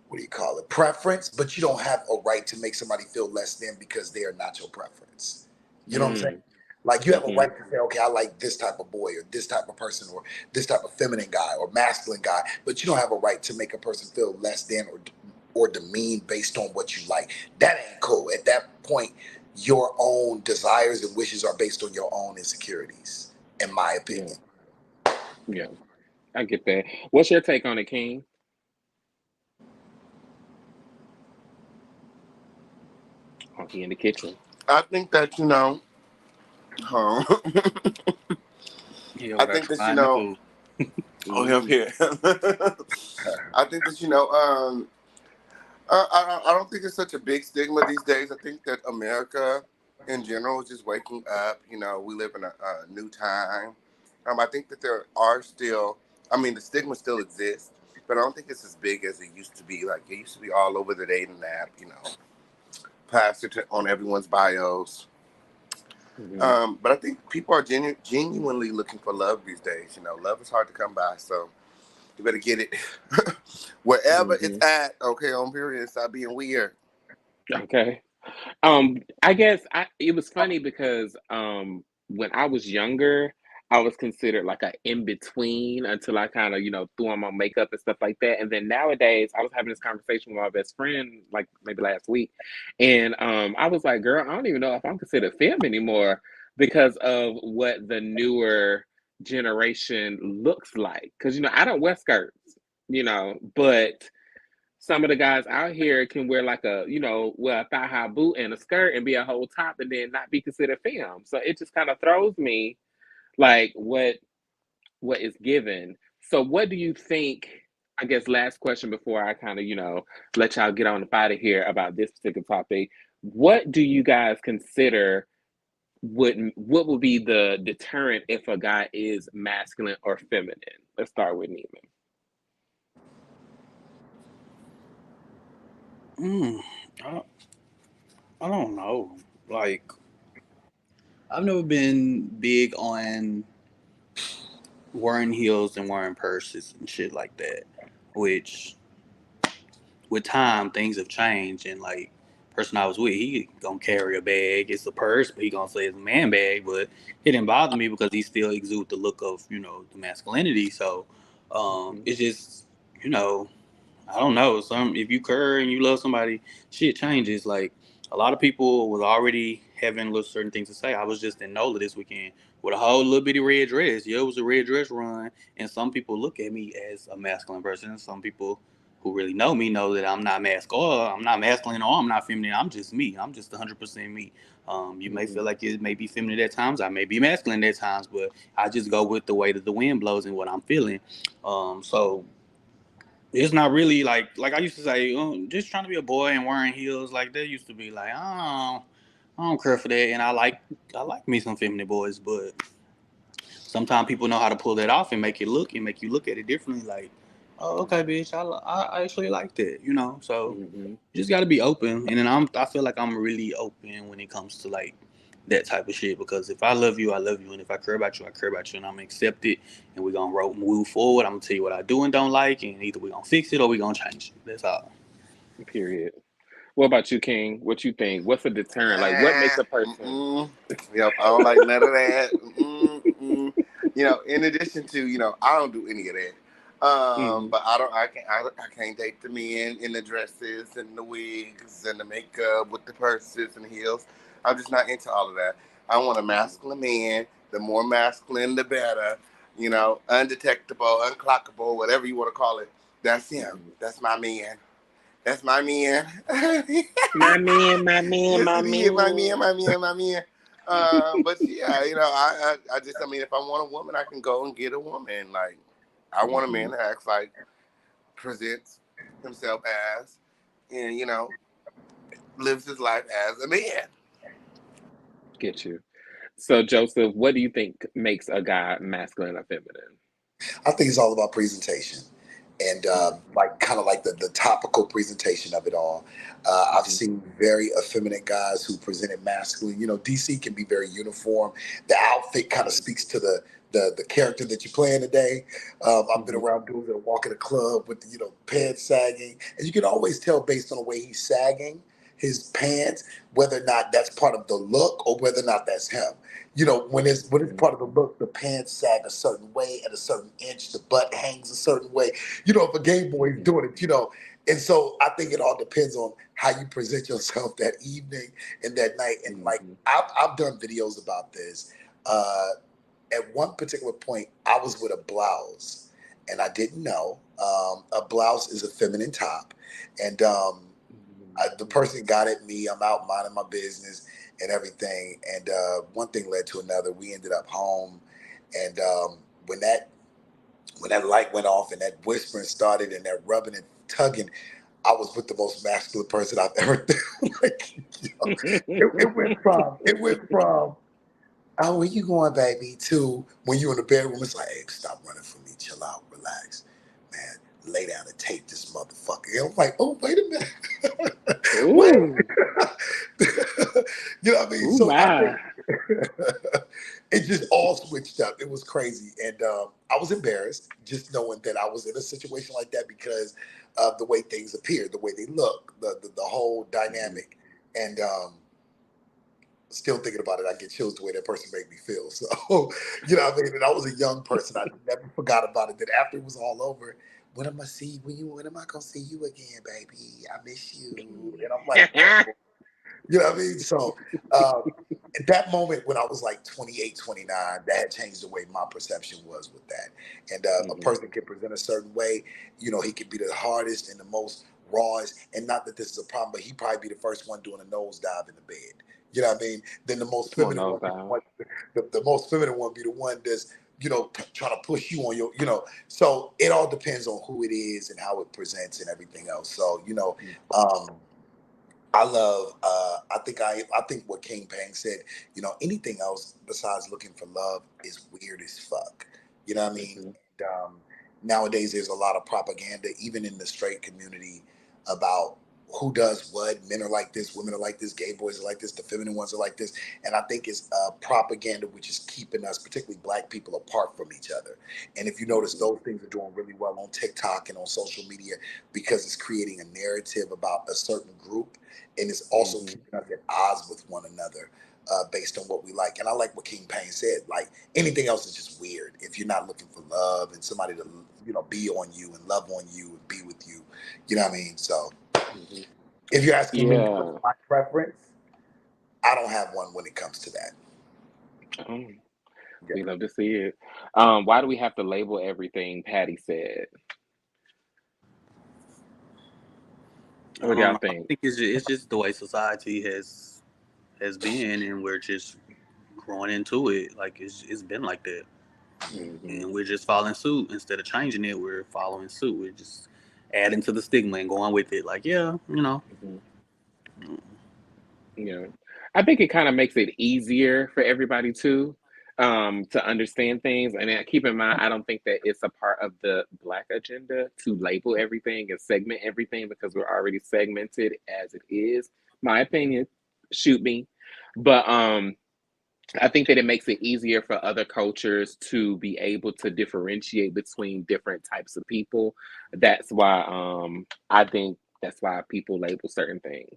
what do you call it, preference, but you don't have a right to make somebody feel less than because they are not your preference. You know what I'm saying?
mm
Like you have a
hmm
right to say, okay, I like this type of boy or this type of person or this type of feminine guy or masculine guy, but you don't have a right to make a person feel less than or demean based on what you like. That ain't cool. At that point, your own desires and wishes are based on your own insecurities, in my
Yeah,
opinion.
yeah, I get that. What's your take on it, King? Oh, he in the kitchen.
I think that um,
He over
I
there
think that
trying the food.
oh, him
hmm
here. I think that I don't think it's such a big stigma these days. I think that America in general is just waking up. We live in a new time. I think that there are still, I mean, the stigma still exists, but I don't think it's as big as it used to be. Like, it used to be all over the dating app, plastered on everyone's bios.
hmm
But I think people are genuinely looking for love these days. Love is hard to come by, so you better get it wherever it's
hmm
at. Okay, on period. Stop being weird.
Okay. I guess it was funny because when I was younger, I was considered like a in between until I kind of threw on my makeup and stuff like that. And then nowadays, I was having this conversation with my best friend like maybe last week, and I was like, "Girl, I don't even know if I'm considered femme anymore because of what the newer generation looks like. Because I don't wear skirts, but." Some of the guys out here can wear like wear a thigh high boot and a skirt and be a whole top and then not be considered femme. So it just kind of throws me like what is given. So what do you think? I guess last question before I kind of let y'all get on the out of here about this particular topic. What do you guys consider what would be the deterrent if a guy is masculine or feminine? Let's start with Neiman.
Mm, I, I don't know. Like, I've never been big on wearing heels and wearing purses and shit like that. Which, with time, things have changed. And like, person I was with, he gonna carry a bag. It's a purse, but he gonna say it's a man bag. But it didn't bother me because he still exudes the look of the masculinity. So,
hmm
it's just you know I don't know. If you care and you love somebody, shit changes. Like, a lot of people was already having little certain things to say. I was just in NOLA this weekend with a whole little bitty red dress. Yeah, it was a red dress run, and some people look at me as a masculine person. And some people who really know me know that I'm not I'm not masculine, or I'm not feminine. I'm just me. I'm just 100% me. You may
hmm
feel like it may be feminine at times. I may be masculine at times, but I just go with the way that the wind blows and what I'm feeling. So it's not really like I used to say, just trying to be a boy and wearing heels. Like, that used to be like, I don't care for that. And I like me some feminine boys, but sometimes people know how to pull that off and make you look at it differently. Like, oh, okay, bitch, I actually like that. So
hmm
you just got to be open. And then I feel like I'm really open when it comes to like that type of shit, because if I love you, I love you, and if I care about you, I care about you, and I'm gonna accept it, and we're gonna move forward. I'm gonna tell you what I do and don't like, and either we're gonna fix it or we're gonna change it. That's all.
Period. What about you, King? What you think? What's a deterrent? Like, what makes a person?
Mm-mm. Yep, I don't like none of that. Mm-mm. In addition to, I don't do any of that.
hmm
But I can't date the men in the dresses and the wigs and the makeup with the purses and heels. I'm just not into all of that. I want a masculine man. The more masculine, the better.
You know, undetectable, unclockable, whatever you want to call it. That's him. That's my man. That's my man.
My man, my man,
Yes,
my
it is. My man,
man.
my man, my man. But yeah, you know, I just, I mean, if I want a woman, I can go and get a woman. Like, I want a man that acts like, presents himself as, and, you know, lives his life as a man.
Get you. So, Joseph, what do you think makes a guy masculine or feminine?
I think it's all about presentation and like kind of like the topical presentation of it all. I've seen very effeminate guys who presented masculine. You know, DC can be very uniform. The outfit kind of speaks to the character that you're playing today. I've been around dudes that walk in a club with the, you know, pants sagging, and you can always tell based on the way he's sagging his pants whether or not that's part of the look or whether or not that's him. You know, when it's part of the look, the pants sag a certain way at a certain inch, the butt hangs a certain way. You know, if a gay boy is doing it, you know. And so I think it all depends on how you present yourself that evening and that night. And like I've done videos about this. At one particular point, I was with a blouse, and I didn't know. A blouse is a feminine top, and the person got at me. I'm out minding my business and everything, and one thing led to another. We ended up home, and when that light went off and that whispering started and that rubbing and tugging, I was with the most masculine person I've ever like, you know, it went from oh, where you going, baby, to when you're in the bedroom, it's like, hey, stop running from me, chill out, relax, man, lay down and take this motherfucker. And I'm like, oh, wait a minute. Wait.
Ooh,
You know what I mean?
ooh,
So I
my.
think it just all switched up. It was crazy. And I was embarrassed just knowing that I was in a situation like that because of the way things appear, the way they look, the whole dynamic. And still thinking about it, I get chills the way that person made me feel. So, you know what I mean? And I was a young person. I never forgot about it. Then after it was all over, when am I gonna see you again, baby? I miss you. And I'm like, whoa. You know what I mean? So at that moment when I was like 28, 29, that had changed the way my perception was with that. And a person can present a certain way, you know, he could be the hardest and the most rawest. And not that this is a problem, but he'd probably be the first one doing a nosedive in the bed. You know what I mean? Then the most
Come on,
feminine
nose
one,
down.
the most feminine one be the one that's, you know, trying to push you on your, you know. So it all depends on who it is and how it presents and everything else. So, you know, I love. I think what King Pang said. You know, anything else besides looking for love is weird as fuck. You know what I mean? And, nowadays, there's a lot of propaganda, even in the straight community, about who does what. Men are like this, women are like this, gay boys are like this, the feminine ones are like this, and I think it's propaganda which is keeping us, particularly Black people, apart from each other. And if you notice, those things are doing really well on TikTok and on social media because it's creating a narrative about a certain group and it's also keeping us at odds with one another based on what we like. And I like what King Payne said. Like anything else is just weird if you're not looking for love and somebody to, you know, be on you and love on you and be with you. You know what I mean? So if you're asking me
Yeah.
what's my preference, I don't have one when it comes to that.
Oh,
Yeah.
we love to see it. Why do we have to label everything? Patty said. What do y'all
I
think?
think it's just the way society has been, and we're just growing into it. Like it's been like that, and we're just following suit instead of changing it. We're following suit. We're just adding to the stigma and going with it. Like, yeah, you know.
Yeah, I think it kind of makes it easier for everybody to understand things. And then keep in mind, I don't think that it's a part of the Black agenda to label everything and segment everything because we're already segmented as it is. My opinion, shoot me, but I think that it makes it easier for other cultures to be able to differentiate between different types of people. That's why I think that's why people label certain things.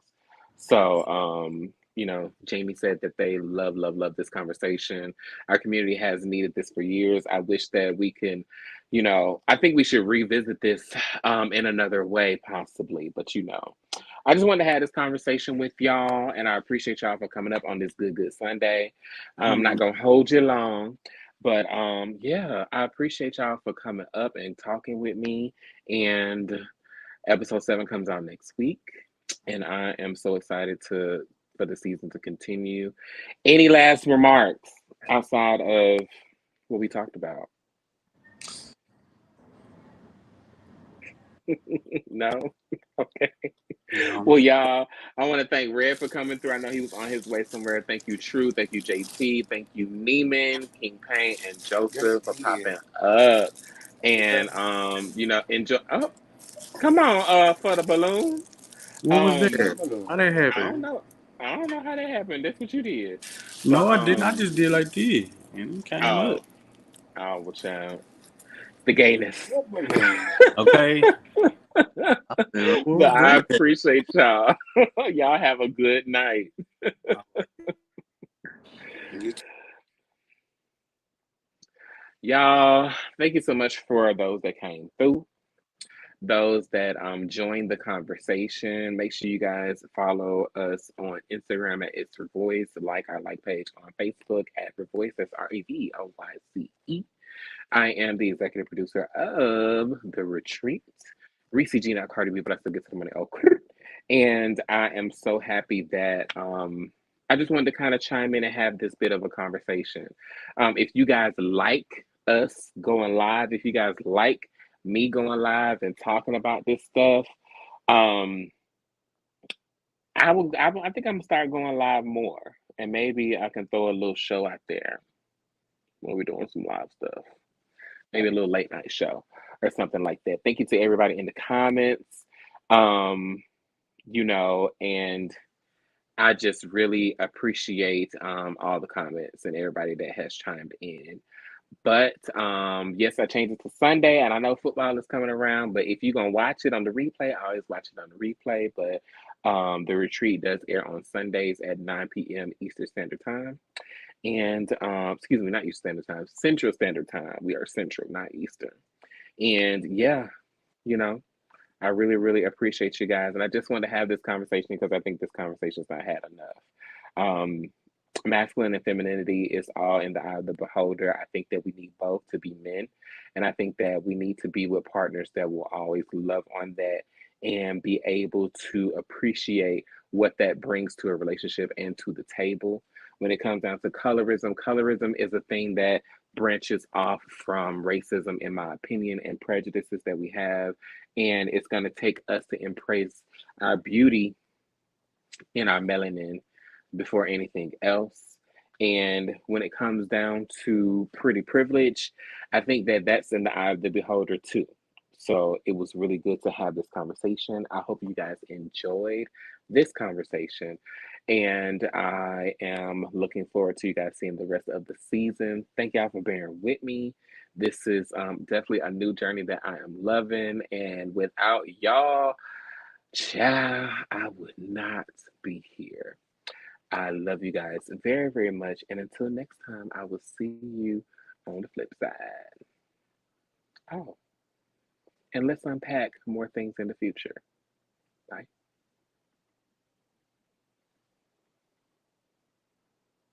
So you know, Jamie said that they love this conversation. Our community has needed this for years. I wish that we can, you know, I think we should revisit this in another way possibly, but you know. I just wanted to have this conversation with y'all, and I appreciate y'all for coming up on this good Sunday. I'm not gonna hold you long. But yeah, I appreciate y'all for coming up and talking with me. And episode 7 comes out next week, and I am so excited to for the season to continue. Any last remarks outside of what we talked about? No? Okay.
No.
Well, y'all, I want to thank Red for coming through. I know he was on his way somewhere. Thank you, True. Thank you, JT. Thank you, Neiman, King Payne, and
Yes,
Joseph for
indeed.
popping up. And
Yes.
enjoy. Oh, come on, for the balloon.
What was
Um,
that? How that
I don't
happen?
know. I don't know how that happened. That's what you did. But
No, I didn't. I just did like this, and it came up.
oh, well, child, the gayness.
What balloon? Okay. What
But
was
I
that?
appreciate y'all. Y'all have a good night.
You
Y'all, thank you so much for those that came through, those that joined the conversation. Make sure you guys follow us on Instagram at It's ReVoice, like our like page on Facebook at ReVoice. That's ReVoyce. I am the executive producer of The Retreat. Reese G, not Cardi B, but I still get to the money. Oh, and I am so happy that I just wanted to kind of chime in and have this bit of a conversation. If you guys like us going live, if you guys like me going live and talking about this stuff, um, I think I'm gonna start going live more, and maybe I can throw a little show out there when we're doing some live stuff. Maybe a little late night show or something like that. Thank you to everybody in the comments. Um, and I just really appreciate all the comments and everybody that has chimed in. But yes, I changed it to Sunday, and I know football is coming around. But if you're gonna watch it on the replay, I always watch it on the replay. But the retreat does air on Sundays at 9 p.m. Eastern Standard Time. And excuse me, not Eastern Standard Time, Central Standard Time. We are Central, not Eastern. And yeah, you know, I really, really appreciate you guys. And I just wanted to have this conversation because I think this conversation's not had enough. Um, Masculine and femininity is all in the eye of the beholder. I think that we need both to be men. And I think that we need to be with partners that will always love on that and be able to appreciate what that brings to a relationship and to the table. When it comes down to colorism, colorism is a thing that branches off from racism, in my opinion, and prejudices that we have. And it's going to take us to embrace our beauty in our melanin before anything else. And when it comes down to pretty privilege, I think that that's in the eye of the beholder too. So it was really good to have this conversation. I hope you guys enjoyed this conversation. And I am looking forward to you guys seeing the rest of the season. Thank y'all for bearing with me. This is definitely a new journey that I am loving. And without y'all, child, I would not be here. I love you guys very, very much. And until next time, I will see you on the flip side. Oh, and let's unpack more things in the future. Bye.